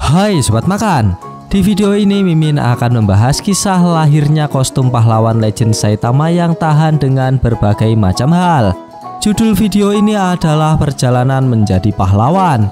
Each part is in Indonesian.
Hai Sobat Makan, di video ini Mimin akan membahas kisah lahirnya kostum pahlawan legend Saitama yang tahan dengan berbagai macam hal. Judul video ini adalah Perjalanan Menjadi Pahlawan.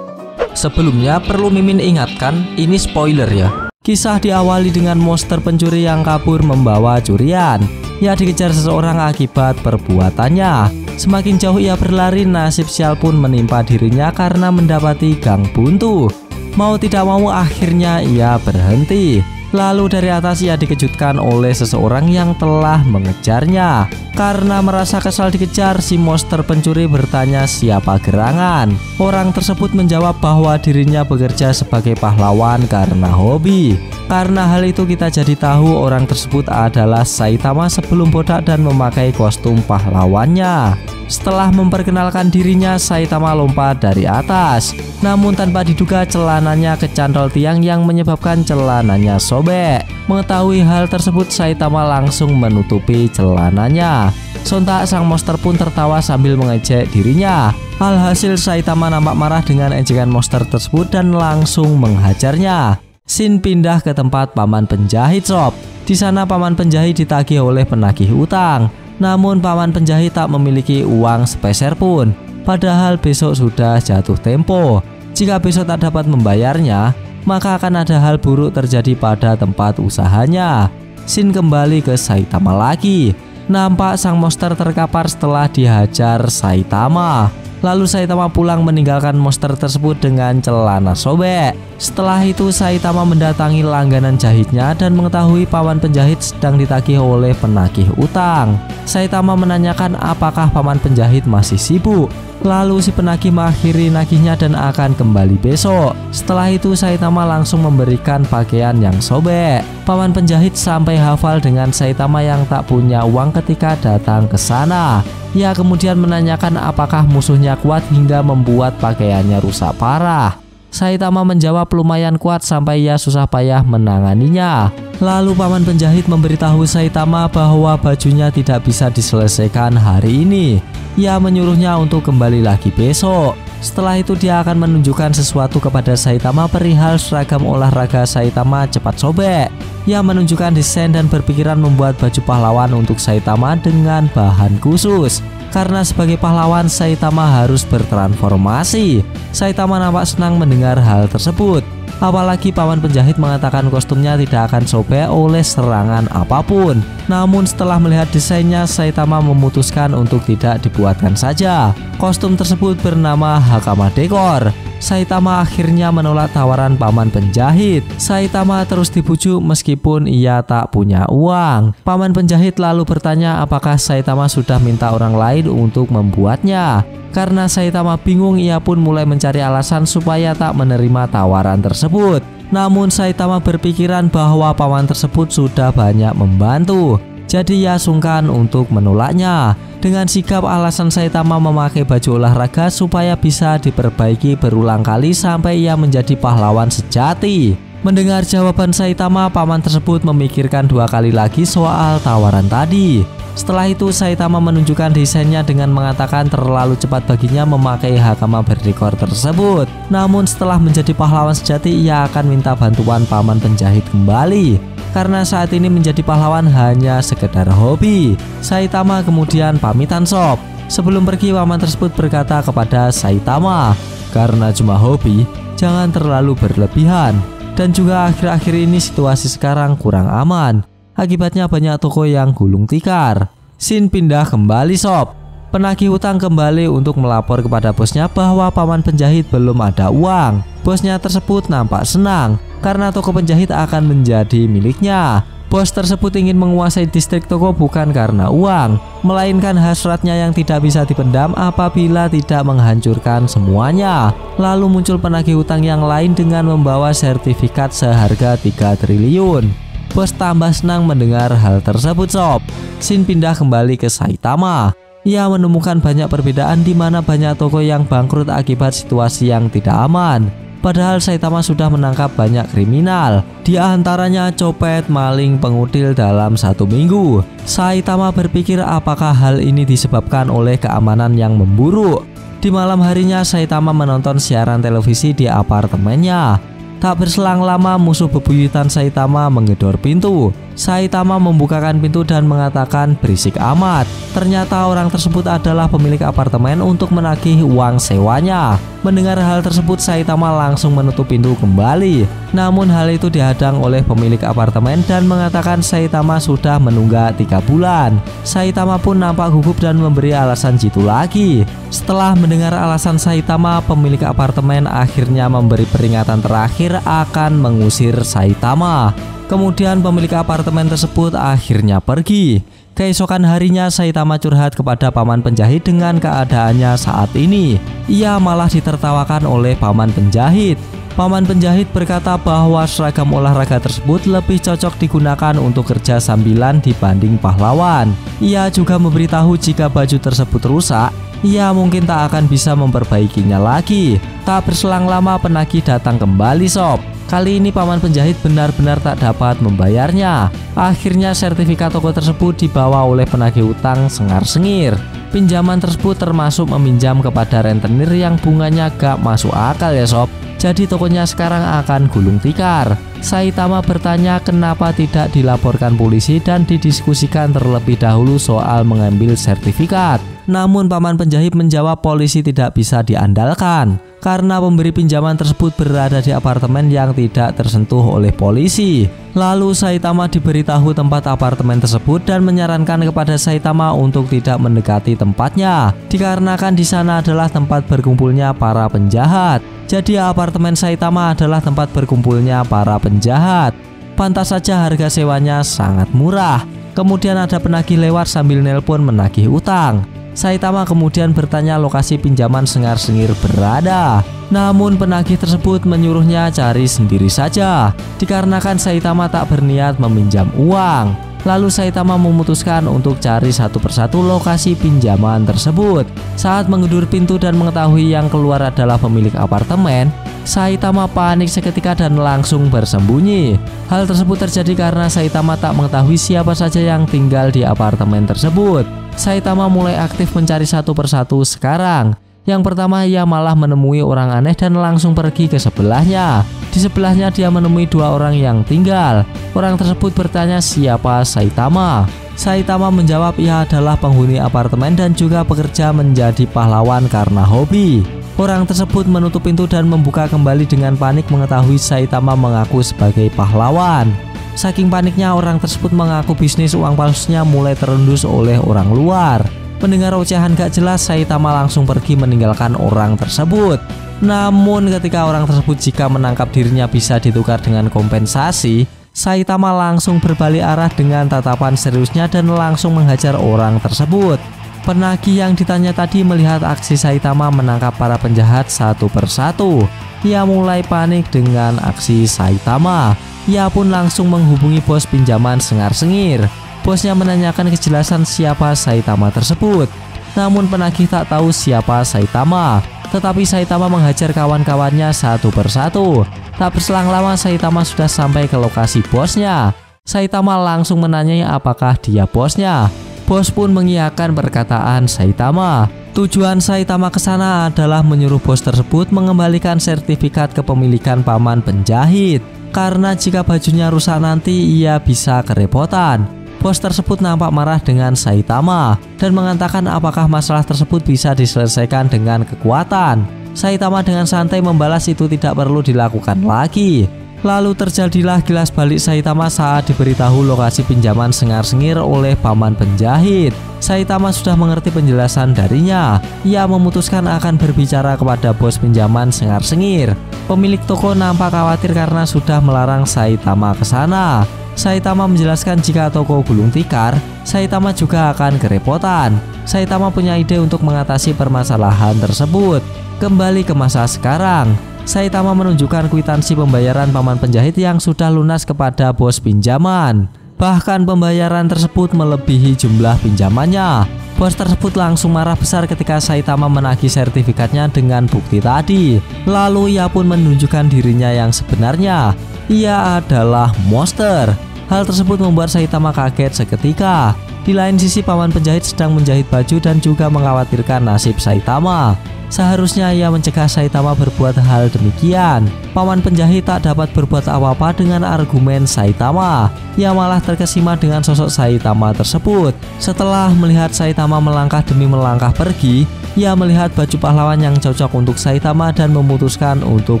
Sebelumnya perlu Mimin ingatkan, ini spoiler ya. Kisah diawali dengan monster pencuri yang kabur membawa curian. Ia dikejar seseorang akibat perbuatannya. Semakin jauh ia berlari, nasib sial pun menimpa dirinya karena mendapati gang buntu. Mau tidak mau akhirnya ia berhenti. Lalu dari atas ia dikejutkan oleh seseorang yang telah mengejarnya. Karena merasa kesal dikejar, si monster pencuri bertanya siapa gerangan. Orang tersebut menjawab bahwa dirinya bekerja sebagai pahlawan karena hobi. Karena hal itu kita jadi tahu orang tersebut adalah Saitama sebelum bodak dan memakai kostum pahlawannya. Setelah memperkenalkan dirinya, Saitama lompat dari atas. Namun tanpa diduga celananya kecantol tiang yang menyebabkan celananya sobek. Mengetahui hal tersebut, Saitama langsung menutupi celananya. Sontak sang monster pun tertawa sambil mengejek dirinya. Alhasil Saitama nampak marah dengan ejekan monster tersebut dan langsung menghajarnya. Scene pindah ke tempat paman penjahit shop. Di sana paman penjahit ditagih oleh penagih utang. Namun paman penjahit tak memiliki uang sepeser pun. Padahal besok sudah jatuh tempo. Jika besok tak dapat membayarnya, maka akan ada hal buruk terjadi pada tempat usahanya. Scene kembali ke Saitama lagi. Nampak sang monster terkapar setelah dihajar Saitama. Lalu Saitama pulang meninggalkan monster tersebut dengan celana sobek. Setelah itu Saitama mendatangi langganan jahitnya dan mengetahui paman penjahit sedang ditagih oleh penagih utang. Saitama menanyakan apakah paman penjahit masih sibuk. Lalu si penagih mengakhiri nagihnya dan akan kembali besok. Setelah itu Saitama langsung memberikan pakaian yang sobek. Paman penjahit sampai hafal dengan Saitama yang tak punya uang ketika datang ke sana. Ia kemudian menanyakan apakah musuhnya kuat hingga membuat pakaiannya rusak parah. Saitama menjawab lumayan kuat sampai ia susah payah menanganinya. Lalu paman penjahit memberitahu Saitama bahwa bajunya tidak bisa diselesaikan hari ini. Ia menyuruhnya untuk kembali lagi besok. Setelah itu dia akan menunjukkan sesuatu kepada Saitama perihal seragam olahraga Saitama cepat sobek. Ia menunjukkan desain dan berpikiran membuat baju pahlawan untuk Saitama dengan bahan khusus. Karena sebagai pahlawan Saitama harus bertransformasi. Saitama nampak senang mendengar hal tersebut. Apalagi paman penjahit mengatakan kostumnya tidak akan sobek oleh serangan apapun. Namun setelah melihat desainnya, Saitama memutuskan untuk tidak dibuatkan saja. Kostum tersebut bernama Hakama Decor. Saitama akhirnya menolak tawaran paman penjahit. Saitama terus dibujuk meskipun ia tak punya uang. Paman penjahit lalu bertanya apakah Saitama sudah minta orang lain untuk membuatnya. Karena Saitama bingung, ia pun mulai mencari alasan supaya tak menerima tawaran tersebut. Namun Saitama berpikiran bahwa paman tersebut sudah banyak membantu. Jadi ia sungkan untuk menolaknya. Dengan sigap alasan Saitama memakai baju olahraga supaya bisa diperbaiki berulang kali sampai ia menjadi pahlawan sejati. Mendengar jawaban Saitama, paman tersebut memikirkan dua kali lagi soal tawaran tadi. Setelah itu Saitama menunjukkan desainnya dengan mengatakan terlalu cepat baginya memakai hakama berdekor tersebut. Namun setelah menjadi pahlawan sejati, ia akan minta bantuan paman penjahit kembali. Karena saat ini menjadi pahlawan hanya sekedar hobi. Saitama kemudian pamitan sob. Sebelum pergi, paman tersebut berkata kepada Saitama, karena cuma hobi, jangan terlalu berlebihan. Dan juga akhir-akhir ini situasi sekarang kurang aman. Akibatnya banyak toko yang gulung tikar. Scene pindah kembali sob. Penagih utang kembali untuk melapor kepada bosnya bahwa paman penjahit belum ada uang. Bosnya tersebut nampak senang karena toko penjahit akan menjadi miliknya. Bos tersebut ingin menguasai distrik toko bukan karena uang, melainkan hasratnya yang tidak bisa dipendam apabila tidak menghancurkan semuanya. Lalu muncul penagih utang yang lain dengan membawa sertifikat seharga 3 triliun. Bos tambah senang mendengar hal tersebut sob. Scene pindah kembali ke Saitama. Ia menemukan banyak perbedaan di mana banyak toko yang bangkrut akibat situasi yang tidak aman. Padahal Saitama sudah menangkap banyak kriminal, di antaranya copet, maling, pengutil dalam 1 minggu. Saitama berpikir apakah hal ini disebabkan oleh keamanan yang memburuk. Di malam harinya Saitama menonton siaran televisi di apartemennya. Tak berselang lama musuh bebuyutan Saitama menggedor pintu. Saitama membukakan pintu dan mengatakan berisik amat. Ternyata orang tersebut adalah pemilik apartemen untuk menagih uang sewanya. Mendengar hal tersebut Saitama langsung menutup pintu kembali. Namun hal itu dihadang oleh pemilik apartemen dan mengatakan Saitama sudah menunggak 3 bulan. Saitama pun nampak gugup dan memberi alasan jitu lagi. Setelah mendengar alasan Saitama, pemilik apartemen akhirnya memberi peringatan terakhir akan mengusir Saitama. Kemudian pemilik apartemen tersebut akhirnya pergi. Keesokan harinya Saitama curhat kepada paman penjahit dengan keadaannya saat ini. Ia malah ditertawakan oleh paman penjahit. Paman penjahit berkata bahwa seragam olahraga tersebut lebih cocok digunakan untuk kerja sambilan dibanding pahlawan. Ia juga memberitahu jika baju tersebut rusak, ia mungkin tak akan bisa memperbaikinya lagi. Tak berselang lama penagih datang kembali sob. Kali ini paman penjahit benar-benar tak dapat membayarnya. Akhirnya sertifikat toko tersebut dibawa oleh penagih utang sengar-sengir. Pinjaman tersebut termasuk meminjam kepada rentenir yang bunganya gak masuk akal ya sob. Jadi tokonya sekarang akan gulung tikar. Saitama bertanya kenapa tidak dilaporkan polisi dan didiskusikan terlebih dahulu soal mengambil sertifikat. Namun paman penjahit menjawab polisi tidak bisa diandalkan karena pemberi pinjaman tersebut berada di apartemen yang tidak tersentuh oleh polisi. Lalu Saitama diberitahu tempat apartemen tersebut dan menyarankan kepada Saitama untuk tidak mendekati tempatnya dikarenakan di sana adalah tempat berkumpulnya para penjahat. Jadi apartemen Saitama adalah tempat berkumpulnya para penjahat. Pantas saja harga sewanya sangat murah. Kemudian ada penagih lewat sambil nelpon menagih utang. Saitama kemudian bertanya lokasi pinjaman sengar-sengir berada. Namun penagih tersebut menyuruhnya cari sendiri saja dikarenakan Saitama tak berniat meminjam uang. Lalu Saitama memutuskan untuk cari satu persatu lokasi pinjaman tersebut. Saat menggedor pintu dan mengetahui yang keluar adalah pemilik apartemen, Saitama panik seketika dan langsung bersembunyi. Hal tersebut terjadi karena Saitama tak mengetahui siapa saja yang tinggal di apartemen tersebut. Saitama mulai aktif mencari satu persatu sekarang. Yang pertama ia malah menemui orang aneh dan langsung pergi ke sebelahnya. Di sebelahnya dia menemui 2 orang yang tinggal. Orang tersebut bertanya siapa Saitama. Saitama menjawab ia adalah penghuni apartemen dan juga bekerja menjadi pahlawan karena hobi. Orang tersebut menutup pintu dan membuka kembali dengan panik mengetahui Saitama mengaku sebagai pahlawan. Saking paniknya orang tersebut mengaku bisnis uang palsunya mulai terendus oleh orang luar. Mendengar ocehan gak jelas, Saitama langsung pergi meninggalkan orang tersebut. Namun ketika orang tersebut jika menangkap dirinya bisa ditukar dengan kompensasi, Saitama langsung berbalik arah dengan tatapan seriusnya dan langsung menghajar orang tersebut. Penagih yang ditanya tadi melihat aksi Saitama menangkap para penjahat satu persatu. Ia mulai panik dengan aksi Saitama. Ia pun langsung menghubungi bos pinjaman sengar-sengir. Bosnya menanyakan kejelasan siapa Saitama tersebut. Namun penagih tak tahu siapa Saitama. Tetapi Saitama menghajar kawan-kawannya satu persatu. Tak berselang lama Saitama sudah sampai ke lokasi bosnya. Saitama langsung menanyai apakah dia bosnya. Bos pun mengiyakan perkataan Saitama. Tujuan Saitama ke sana adalah menyuruh bos tersebut mengembalikan sertifikat kepemilikan paman penjahit. Karena jika bajunya rusak nanti ia bisa kerepotan. Bos tersebut nampak marah dengan Saitama dan mengatakan apakah masalah tersebut bisa diselesaikan dengan kekuatan. Saitama dengan santai membalas itu tidak perlu dilakukan lagi. Lalu terjadilah kilas balik Saitama saat diberitahu lokasi pinjaman sengar-sengir oleh paman penjahit. Saitama sudah mengerti penjelasan darinya. Ia memutuskan akan berbicara kepada bos pinjaman sengar-sengir. Pemilik toko nampak khawatir karena sudah melarang Saitama ke sana. Saitama menjelaskan jika toko gulung tikar, Saitama juga akan kerepotan. Saitama punya ide untuk mengatasi permasalahan tersebut. Kembali ke masa sekarang, Saitama menunjukkan kwitansi pembayaran paman penjahit yang sudah lunas kepada bos pinjaman. Bahkan pembayaran tersebut melebihi jumlah pinjamannya. Bos tersebut langsung marah besar ketika Saitama menagih sertifikatnya dengan bukti tadi. Lalu ia pun menunjukkan dirinya yang sebenarnya. Ia adalah monster. Hal tersebut membuat Saitama kaget seketika. Di lain sisi paman penjahit sedang menjahit baju dan juga mengkhawatirkan nasib Saitama. Seharusnya ia mencegah Saitama berbuat hal demikian. Paman penjahit tak dapat berbuat apa-apa dengan argumen Saitama. Ia malah terkesima dengan sosok Saitama tersebut. Setelah melihat Saitama melangkah demi melangkah pergi, ia melihat baju pahlawan yang cocok untuk Saitama dan memutuskan untuk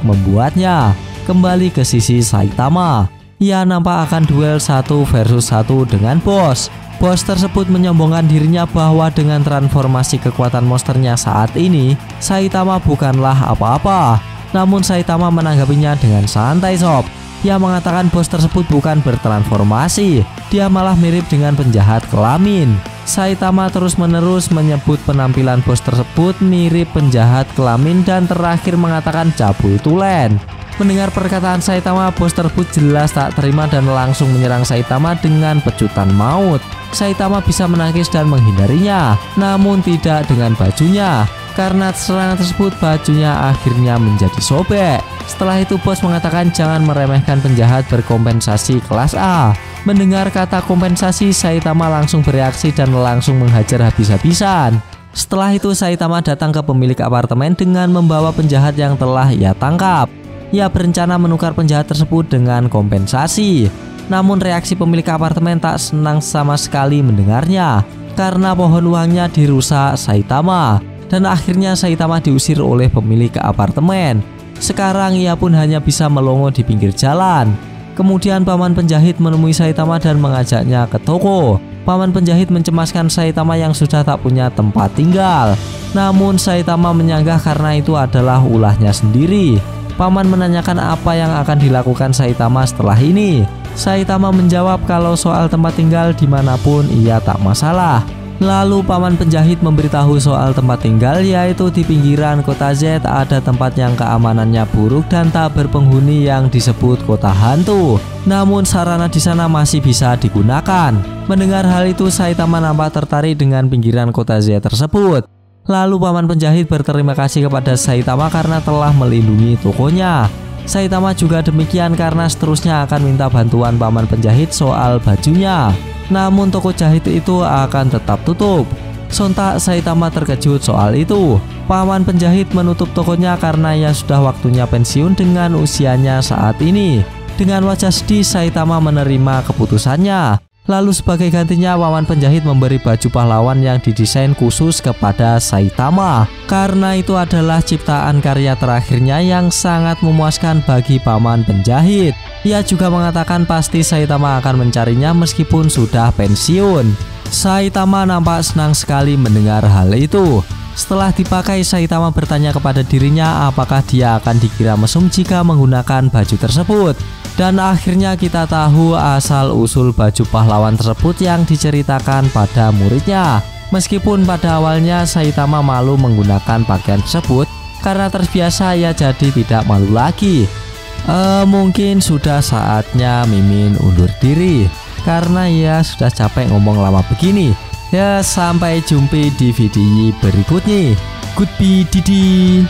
membuatnya. Kembali ke sisi Saitama, ia nampak akan duel 1 versus 1 dengan bos. Bos tersebut menyombongkan dirinya bahwa dengan transformasi kekuatan monsternya saat ini, Saitama bukanlah apa-apa. Namun Saitama menanggapinya dengan santai sob. Ia mengatakan bos tersebut bukan bertransformasi, dia malah mirip dengan penjahat kelamin. Saitama terus-menerus menyebut penampilan bos tersebut mirip penjahat kelamin dan terakhir mengatakan cabul tulen. Mendengar perkataan Saitama, bos tersebut jelas tak terima dan langsung menyerang Saitama dengan pecutan maut. Saitama bisa menangkis dan menghindarinya, namun tidak dengan bajunya. Karena serangan tersebut, bajunya akhirnya menjadi sobek. Setelah itu bos mengatakan jangan meremehkan penjahat berkompensasi kelas A. Mendengar kata kompensasi, Saitama langsung bereaksi dan langsung menghajar habis-habisan. Setelah itu Saitama datang ke pemilik apartemen dengan membawa penjahat yang telah ia tangkap. Ia berencana menukar penjahat tersebut dengan kompensasi. Namun reaksi pemilik apartemen tak senang sama sekali mendengarnya, karena pohon uangnya dirusak Saitama. Dan akhirnya Saitama diusir oleh pemilik apartemen. Sekarang ia pun hanya bisa melongo di pinggir jalan. Kemudian paman penjahit menemui Saitama dan mengajaknya ke toko. Paman penjahit mencemaskan Saitama yang sudah tak punya tempat tinggal. Namun Saitama menyanggah karena itu adalah ulahnya sendiri. Paman menanyakan apa yang akan dilakukan Saitama setelah ini. Saitama menjawab kalau soal tempat tinggal dimanapun ia tak masalah. Lalu paman penjahit memberitahu soal tempat tinggal, yaitu di pinggiran kota Z ada tempat yang keamanannya buruk dan tak berpenghuni yang disebut kota hantu. Namun sarana di sana masih bisa digunakan. Mendengar hal itu, Saitama nampak tertarik dengan pinggiran kota Z tersebut. Lalu paman penjahit berterima kasih kepada Saitama karena telah melindungi tokonya. Saitama juga demikian karena seterusnya akan minta bantuan paman penjahit soal bajunya. Namun toko jahit itu akan tetap tutup. Sontak Saitama terkejut soal itu. Paman penjahit menutup tokonya karena ia sudah waktunya pensiun dengan usianya saat ini. Dengan wajah sedih, Saitama menerima keputusannya. Lalu sebagai gantinya paman penjahit memberi baju pahlawan yang didesain khusus kepada Saitama. Karena itu adalah ciptaan karya terakhirnya yang sangat memuaskan bagi paman penjahit. Ia juga mengatakan pasti Saitama akan mencarinya meskipun sudah pensiun. Saitama nampak senang sekali mendengar hal itu. Setelah dipakai, Saitama bertanya kepada dirinya apakah dia akan dikira mesum jika menggunakan baju tersebut. Dan akhirnya kita tahu asal-usul baju pahlawan tersebut yang diceritakan pada muridnya. Meskipun pada awalnya Saitama malu menggunakan pakaian tersebut, karena terbiasa ia jadi tidak malu lagi. Mungkin sudah saatnya Mimin undur diri, karena ia sudah capek ngomong lama begini. Ya, sampai jumpa di video berikutnya. Goodbye Didi.